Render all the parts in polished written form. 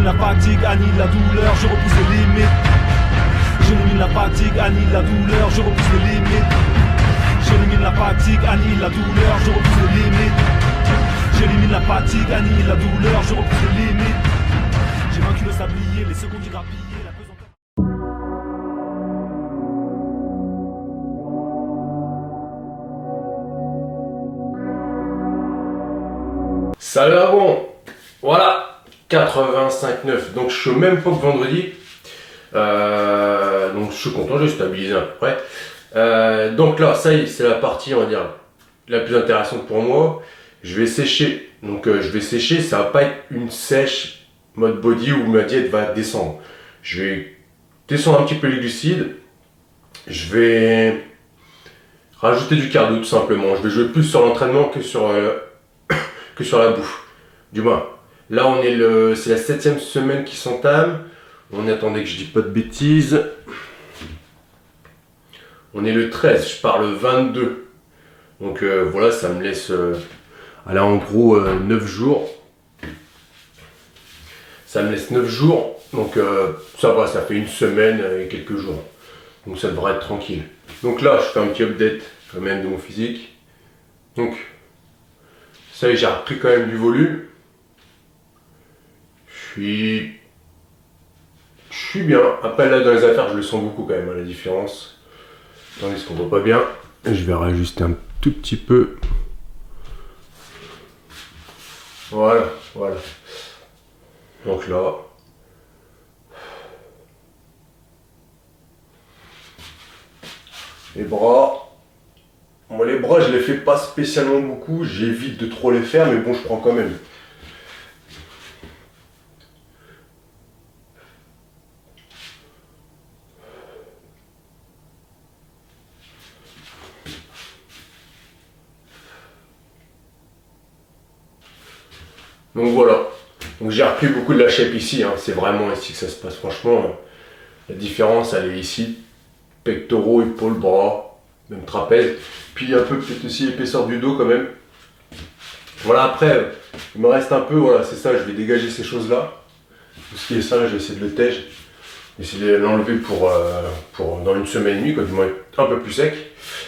J'élimine la fatigue, annihile la douleur, je repousse les limites. J'élimine la fatigue, annihile la douleur, je repousse les limites. J'élimine la fatigue, annihile la douleur, je repousse les limites. J'élimine la fatigue, annihile la douleur, je repousse les limites. J'ai vaincu le sablier, les secondes grappillées, la pesanteur. Salut à bon. Voilà, 85,9. Donc je suis au même pot que vendredi. Donc je suis content, j'ai stabilisé à peu près. Donc là, ça y est, c'est la partie, on va dire, la plus intéressante pour moi. Je vais sécher. Donc je vais sécher, ça va pas être une sèche mode body où ma diète va descendre. Je vais descendre un petit peu les glucides. Je vais rajouter du cardio tout simplement. Je vais jouer plus sur l'entraînement que sur la bouffe. Du moins, là on est c'est la 7e semaine qui s'entame. On attendait que je dis pas de bêtises. On est le 13, je pars le 22. Donc voilà, ça me laisse allez, en gros 9 jours. Ça me laisse 9 jours. Donc ça va, ça fait une semaine et quelques jours. Donc ça devrait être tranquille. Donc là, je fais un petit update quand même de mon physique. Donc ça y est, j'ai repris quand même du volume. Je suis bien. Après là dans les affaires, je le sens beaucoup quand même, la différence. Tandis qu'on voit pas bien. Je vais rajuster un tout petit peu. Voilà, voilà. Donc là. Les bras. Moi les bras je les fais pas spécialement beaucoup, j'évite de trop les faire, mais bon je prends quand même. Donc voilà, donc j'ai repris beaucoup de la shape ici, hein. C'est vraiment ici que ça se passe franchement. La différence elle est ici, pectoraux, épaules, bras, même trapèze, puis un peu peut-être aussi l'épaisseur du dos quand même. Voilà, après il me reste un peu, voilà c'est ça, je vais dégager ces choses là. Tout ce qui est ça, je vais essayer de le tège, essayer de l'enlever pour dans une semaine et demie, quand du moins un peu plus sec.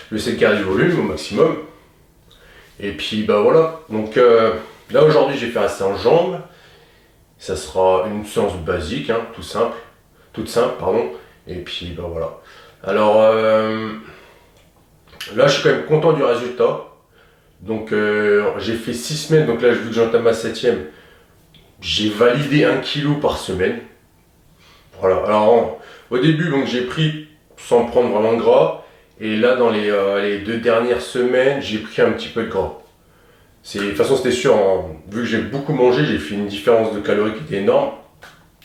Je vais essayer de garder du volume au maximum. Et puis bah voilà, donc là aujourd'hui j'ai fait un séance jambes. Ça sera une séance basique, hein, toute simple, pardon. Et puis bah voilà. Alors là je suis quand même content du résultat. Donc j'ai fait 6 semaines, donc là vu que j'entame ma 7e, j'ai validé 1 kg par semaine. Voilà, alors au début donc j'ai pris sans prendre vraiment de gras. Et là dans les 2 dernières semaines, j'ai pris un petit peu de gras. De toute façon c'était sûr, hein, vu que j'ai beaucoup mangé, j'ai fait une différence de calories qui était énorme.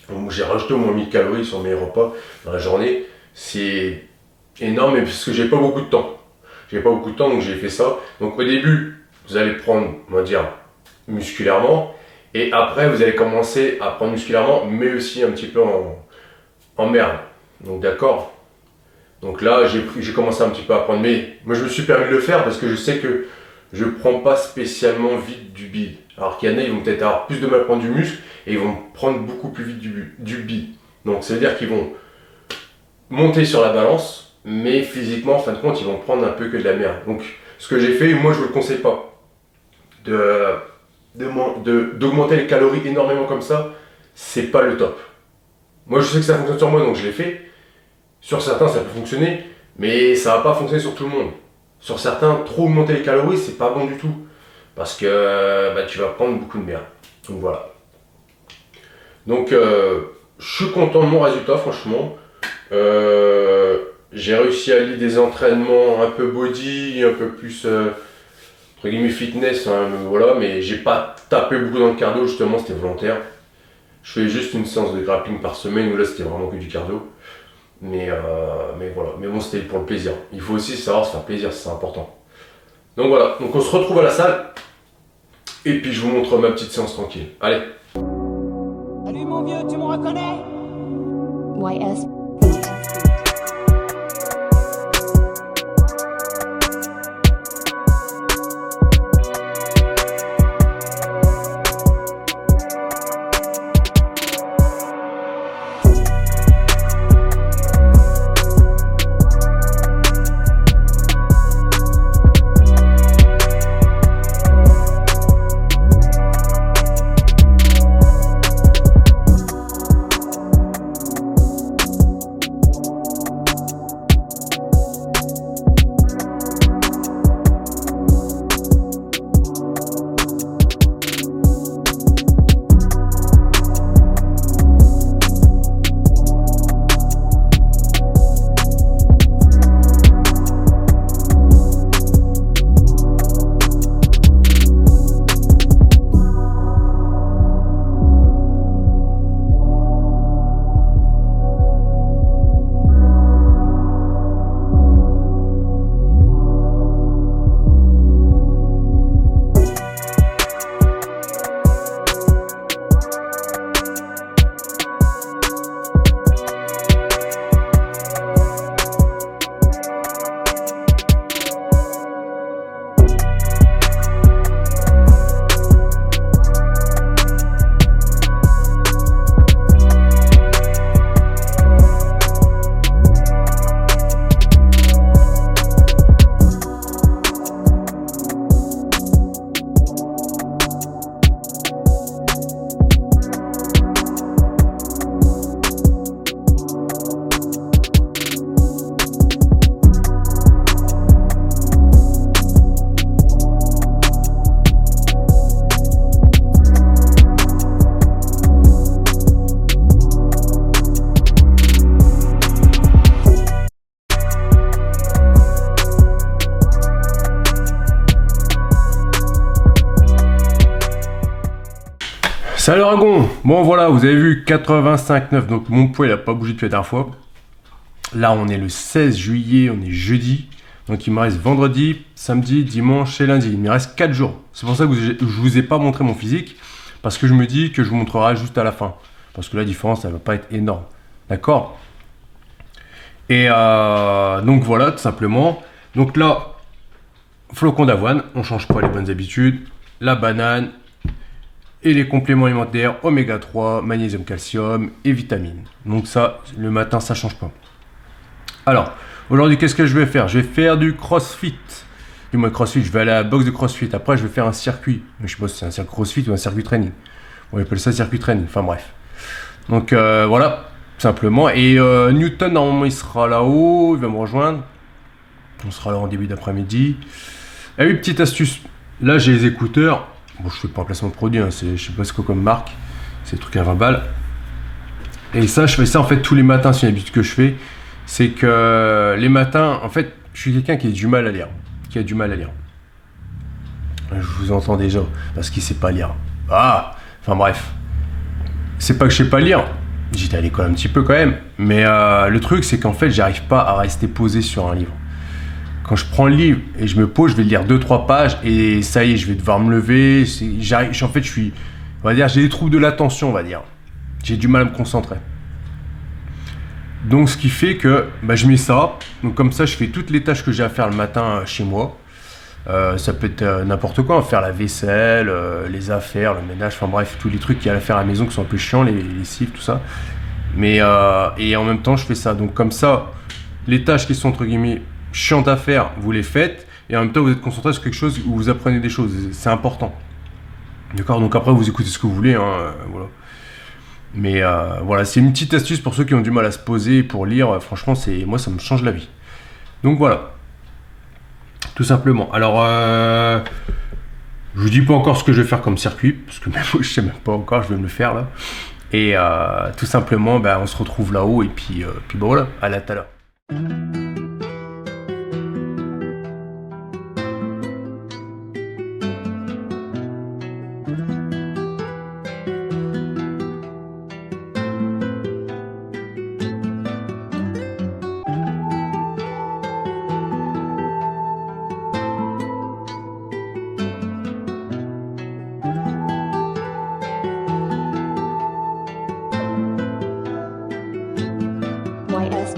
Donc j'ai rajouté au moins 1000 calories sur mes repas dans la journée. C'est énorme, mais parce que j'ai pas beaucoup de temps. J'ai pas beaucoup de temps, donc j'ai fait ça. Donc au début, vous allez prendre, on va dire, musculairement. Et après, vous allez commencer à prendre musculairement, mais aussi un petit peu en merde. Donc d'accord. Donc là, j'ai commencé un petit peu à prendre. Mais moi, je me suis permis de le faire parce que je sais que je prends pas spécialement vite du bide. Alors qu'il y en a, ils vont peut-être avoir plus de mal à prendre du muscle et ils vont prendre beaucoup plus vite du bide. Donc ça veut dire qu'ils vont monter sur la balance. Mais physiquement, en fin de compte, ils vont prendre un peu que de la merde. Donc, ce que j'ai fait, moi, je ne vous le conseille pas. D'augmenter les calories énormément comme ça, c'est pas le top. Moi, je sais que ça fonctionne sur moi, donc je l'ai fait. Sur certains, ça peut fonctionner, mais ça va pas fonctionner sur tout le monde. Sur certains, trop augmenter les calories, c'est pas bon du tout. Parce que bah, tu vas prendre beaucoup de merde. Donc voilà. Donc, je suis content de mon résultat, franchement. J'ai réussi à allier des entraînements un peu body, un peu plus entre guillemets fitness, hein, voilà, mais j'ai pas tapé beaucoup dans le cardio, justement c'était volontaire. Je fais juste une séance de grappling par semaine où là c'était vraiment que du cardio. Mais voilà, mais bon c'était pour le plaisir. Il faut aussi savoir se faire plaisir, c'est important. Donc voilà, donc on se retrouve à la salle. Et puis je vous montre ma petite séance tranquille. Allez. Salut mon vieux, tu me reconnais? YS. Salut Dragon. Bon voilà, vous avez vu 85,9, donc mon poids il a pas bougé depuis la dernière fois. Là on est le 16 juillet, on est jeudi. Donc il me reste vendredi, samedi, dimanche et lundi. Il me reste 4 jours. C'est pour ça que je vous ai pas montré mon physique. Parce que je me dis que je vous montrerai juste à la fin. Parce que la différence, elle va pas être énorme. D'accord? Et donc voilà, tout simplement. Donc là, flocons d'avoine. On change pas les bonnes habitudes. La banane. Et les compléments alimentaires, oméga 3, magnésium, calcium et vitamines. Donc ça, le matin, ça change pas. Alors, aujourd'hui, qu'est-ce que je vais faire? Je vais faire du crossfit. Du moins crossfit, je vais aller à la box de crossfit. Après, je vais faire un circuit. Je sais pas si c'est un circuit crossfit ou un circuit training. On appelle ça circuit training. Enfin bref. Donc voilà, simplement. Et Newton, normalement, il sera là-haut. Il va me rejoindre. On sera là en début d'après-midi. Et oui, petite astuce. Là, j'ai les écouteurs. Bon, je fais pas un placement de produit. Hein. Je sais pas ce que comme marque. C'est des trucs à 20 balles. Et ça, je fais ça en fait tous les matins. C'est une habitude que je fais. C'est que les matins, en fait, je suis quelqu'un qui a du mal à lire. Je vous entends déjà, parce qu'il sait pas lire. Ah, enfin bref. C'est pas que je sais pas lire. J'étais à l'école un petit peu quand même. Mais le truc, c'est qu'en fait, j'arrive pas à rester posé sur un livre. Quand je prends le livre et je me pose, je vais lire 2-3 pages et ça y est, je vais devoir me lever. En fait, on va dire, j'ai des troubles de l'attention, on va dire. J'ai du mal à me concentrer. Donc ce qui fait que je mets ça, donc comme ça je fais toutes les tâches que j'ai à faire le matin chez moi. Ça peut être n'importe quoi, faire la vaisselle, les affaires, le ménage, enfin bref, tous les trucs qu'il y a à faire à la maison qui sont un peu chiants, les lessives, tout ça. Mais et en même temps je fais ça, donc comme ça, les tâches qui sont entre guillemets chiantes à faire, vous les faites, et en même temps vous êtes concentré sur quelque chose où vous apprenez des choses, c'est important. D'accord, donc après vous écoutez ce que vous voulez, hein, voilà. Mais voilà, c'est une petite astuce pour ceux qui ont du mal à se poser pour lire. Franchement, moi, ça me change la vie. Donc voilà, tout simplement. Alors, je vous dis pas encore ce que je vais faire comme circuit, parce que même moi, je sais même pas encore, je vais me le faire là. Et tout simplement, on se retrouve là-haut et puis voilà, à tout à l'heure. YS.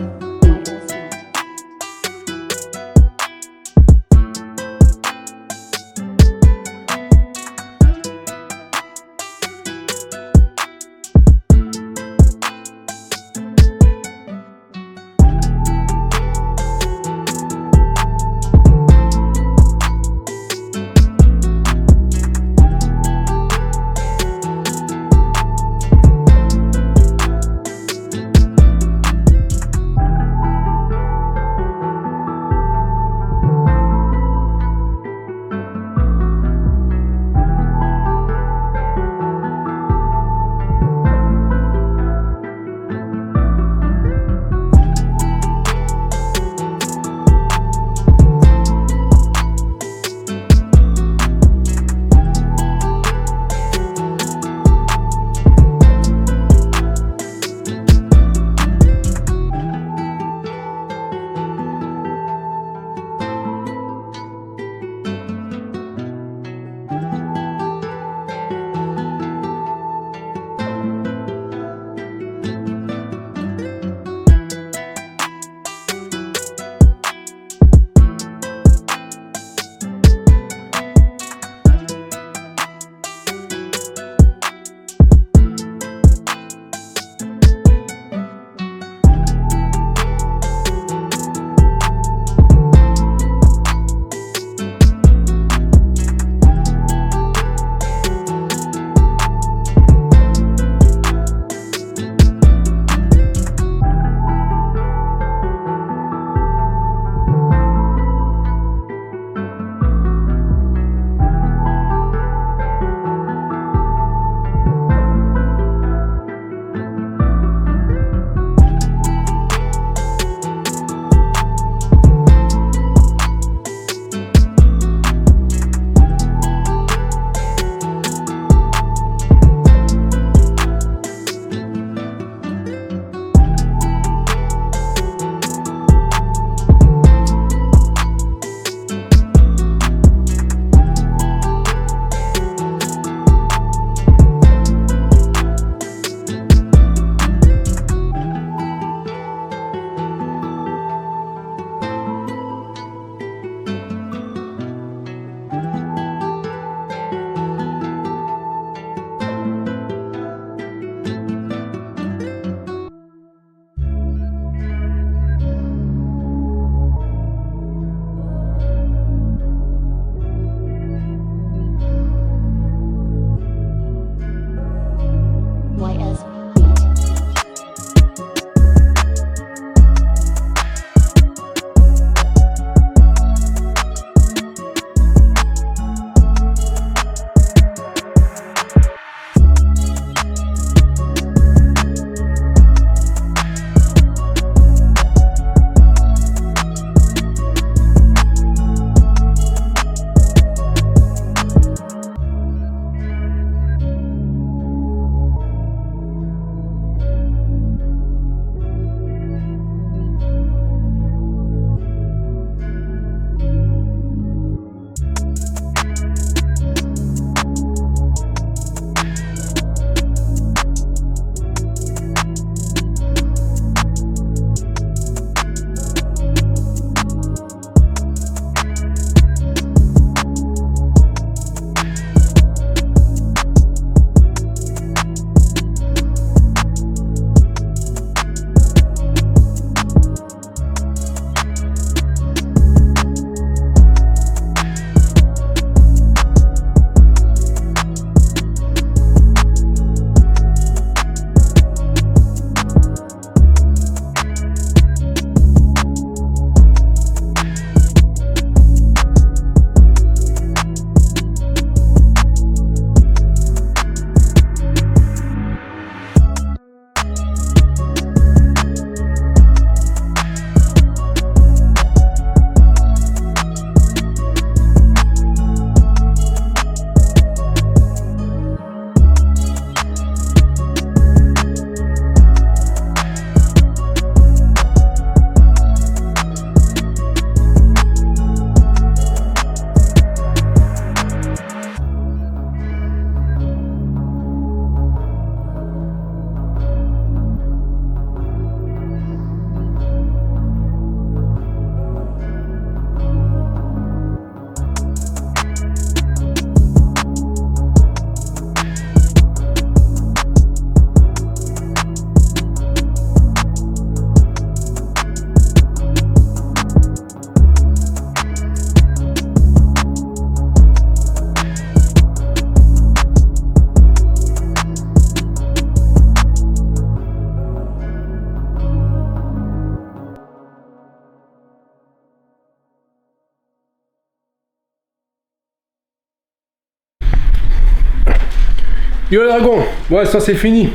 Yo les dragons, ouais ça c'est fini.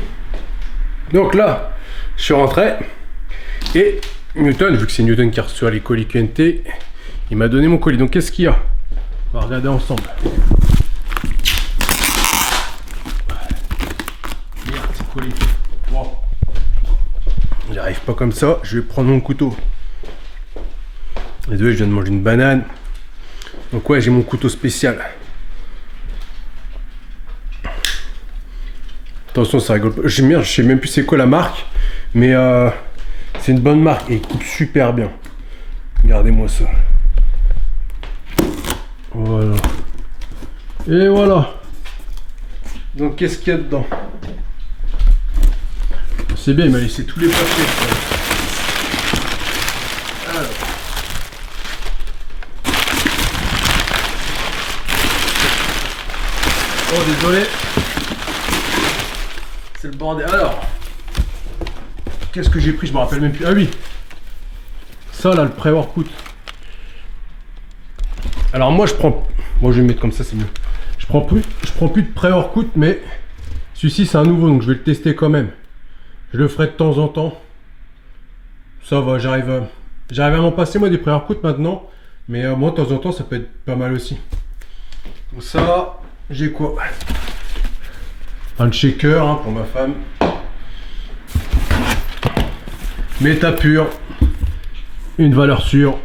Donc là, je suis rentré et Newton, vu que c'est Newton qui reçoit les colis QNT, il m'a donné mon colis. Donc qu'est-ce qu'il y a? On va regarder ensemble. Merde, c'est colis. Wow. J'arrive pas comme ça, je vais prendre mon couteau. Désolé, je viens de manger une banane. Donc ouais, j'ai mon couteau spécial. Attention, ça rigole pas. Je sais même plus c'est quoi la marque, mais c'est une bonne marque et il coupe super bien. Regardez-moi ça. Voilà. Et voilà. Donc qu'est-ce qu'il y a dedans? C'est bien, il m'a laissé tous les papiers. Alors. Oh désolé. C'est le bordel. Alors, qu'est-ce que j'ai pris? Je me rappelle même plus. Ah oui, ça là, le pré-workout. Alors moi je vais le mettre comme ça, c'est mieux. Je prends plus de pré-workout, mais celui-ci c'est un nouveau, donc je vais le tester quand même. Je le ferai de temps en temps. Ça va, j'arrive à m'en passer moi des pré-workout maintenant, mais moi de temps en temps ça peut être pas mal aussi. Donc ça, j'ai quoi? Un shaker hein, pour ma femme. Méta pur. Une valeur sûre.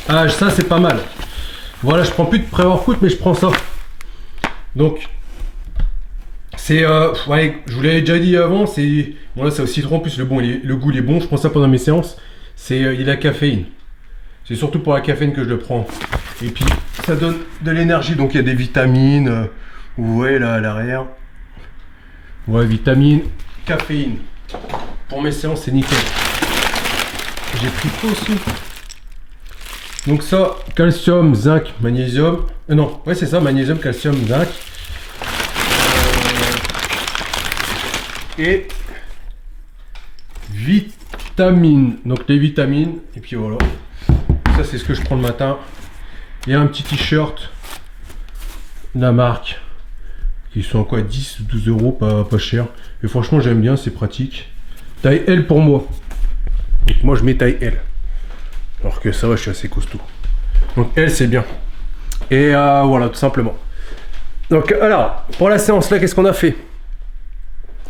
Ah ça c'est pas mal. Voilà, je prends plus de pré-workout mais je prends ça. Donc c'est ouais, je vous l'avais déjà dit avant, c'est bon là c'est au citron en plus, le goût il est bon, je prends ça pendant mes séances. C'est il y a la caféine. C'est surtout pour la caféine que je le prends. Et puis ça donne de l'énergie, donc il y a des vitamines. Vous voyez là à l'arrière. Ouais, vitamines, caféine. Pour mes séances, c'est nickel. J'ai pris quoi aussi? Donc ça, calcium, zinc, magnésium. Non, ouais c'est ça, magnésium, calcium, zinc. Et vitamines. Donc les vitamines. Et puis voilà. Ça c'est ce que je prends le matin. Il y a un petit t-shirt de la marque qui sont quoi, 10 ou 12 euros, pas cher. Et franchement j'aime bien, c'est pratique. Taille L pour moi. Donc moi je mets taille L. Alors que ça va, je suis assez costaud. Donc L c'est bien. Et voilà, tout simplement. Donc alors, pour la séance là, qu'est-ce qu'on a fait?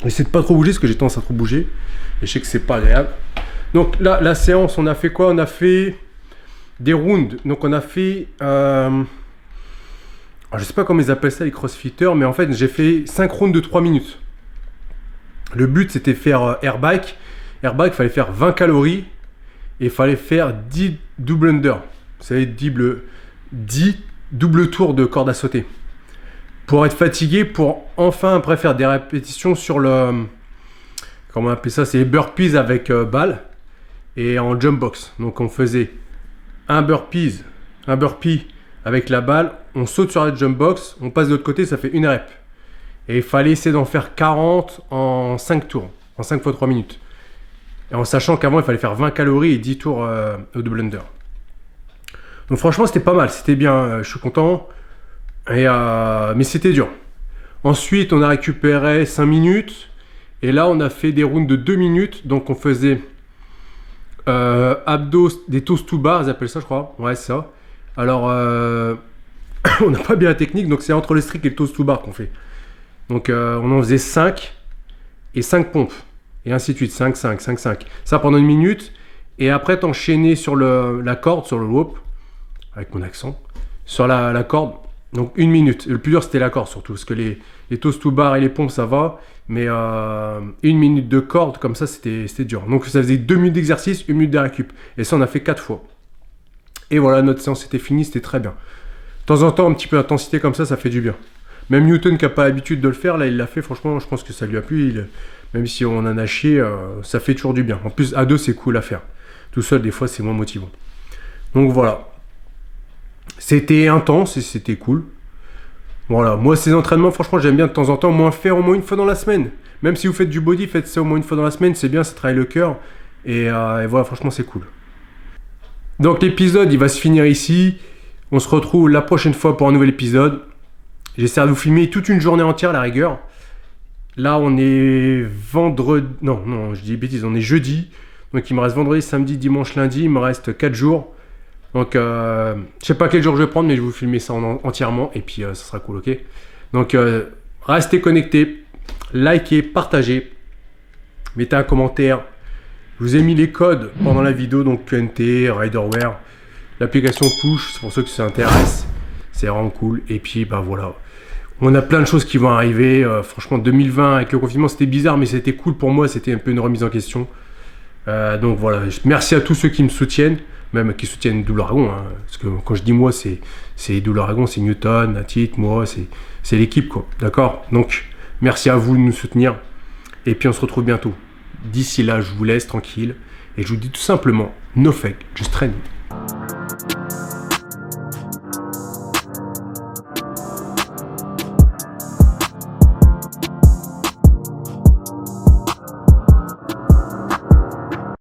Essayez de pas trop bouger parce que j'ai tendance à trop bouger. Et je sais que c'est pas agréable. Donc là, la séance, on a fait quoi? On a fait des rounds. Donc on a fait alors, je sais pas comment ils appellent ça les crossfitters, mais en fait j'ai fait 5 rounds de 3 minutes. Le but c'était faire airbike. Airbike, il fallait faire 20 calories et il fallait faire 10 double under. Vous savez, 10 double tours de corde à sauter. Pour être fatigué, pour enfin après faire des répétitions sur le... Comment on appelle ça? C'est les burpees avec balle et en jump box. Donc on faisait un burpee avec la balle, on saute sur la jump box, on passe de l'autre côté, ça fait une rep. Et il fallait essayer d'en faire 40 en 5 tours, en 5 fois 3 minutes. Et en sachant qu'avant il fallait faire 20 calories et 10 tours au double under. Donc franchement c'était pas mal, c'était bien, je suis content. Et mais c'était dur. Ensuite on a récupéré 5 minutes. Et là on a fait des rounds de 2 minutes. Donc on faisait abdos, des toast to bar, ils appellent ça je crois. Ouais c'est ça. Alors on n'a pas bien la technique. Donc c'est entre le strict et le toast to bar qu'on fait. Donc on en faisait 5 et 5 pompes. Et ainsi de suite, 5, 5, 5, 5. Ça pendant 1 minute. Et après t'enchaîner sur la corde, sur le rope. Avec mon accent. Sur la corde. Donc 1 minute. Le plus dur c'était la corde surtout. Parce que les toast to bar et les pompes ça va. Mais 1 minute de corde comme ça c'était dur. Donc ça faisait 2 minutes d'exercice, 1 minute de récup. Et ça on a fait 4 fois. Et voilà, notre séance était finie, c'était très bien. De temps en temps un petit peu d'intensité comme ça fait du bien. Même Newton qui n'a pas l'habitude de le faire, là il l'a fait, franchement je pense que ça lui a plu. Même si on en a chié, ça fait toujours du bien. En plus à deux c'est cool à faire. Tout seul des fois c'est moins motivant. Donc voilà. C'était intense et c'était cool. Voilà, moi ces entraînements franchement j'aime bien de temps en temps, faire au moins 1 fois dans la semaine. Même si vous faites du body, faites ça au moins 1 fois dans la semaine, c'est bien, ça travaille le cœur. Et voilà, franchement c'est cool. Donc l'épisode il va se finir ici. On se retrouve la prochaine fois pour un nouvel épisode. J'essaie de vous filmer toute une journée entière à la rigueur. Là, on est vendredi... Non, je dis des bêtises, on est jeudi. Donc, il me reste vendredi, samedi, dimanche, lundi. Il me reste 4 jours. Donc, je sais pas quel jour je vais prendre, mais je vais vous filmer ça entièrement. Et puis, ça sera cool, ok? Donc, restez connectés. Likez, partagez. Mettez un commentaire. Je vous ai mis les codes pendant la vidéo. Donc, QNT, Riderware. L'application Push, c'est pour ceux qui s'intéressent. C'est vraiment cool. Et puis, bah voilà. On a plein de choses qui vont arriver. Franchement, 2020 avec le confinement, c'était bizarre, mais c'était cool pour moi. C'était un peu une remise en question. Donc voilà. Merci à tous ceux qui me soutiennent, même qui soutiennent Double Dragon. Hein, parce que quand je dis moi, c'est Double Dragon, c'est Newton, Natit, moi, c'est l'équipe, quoi. D'accord? Donc, merci à vous de nous soutenir. Et puis, on se retrouve bientôt. D'ici là, je vous laisse tranquille. Et je vous dis tout simplement, no fake, just training.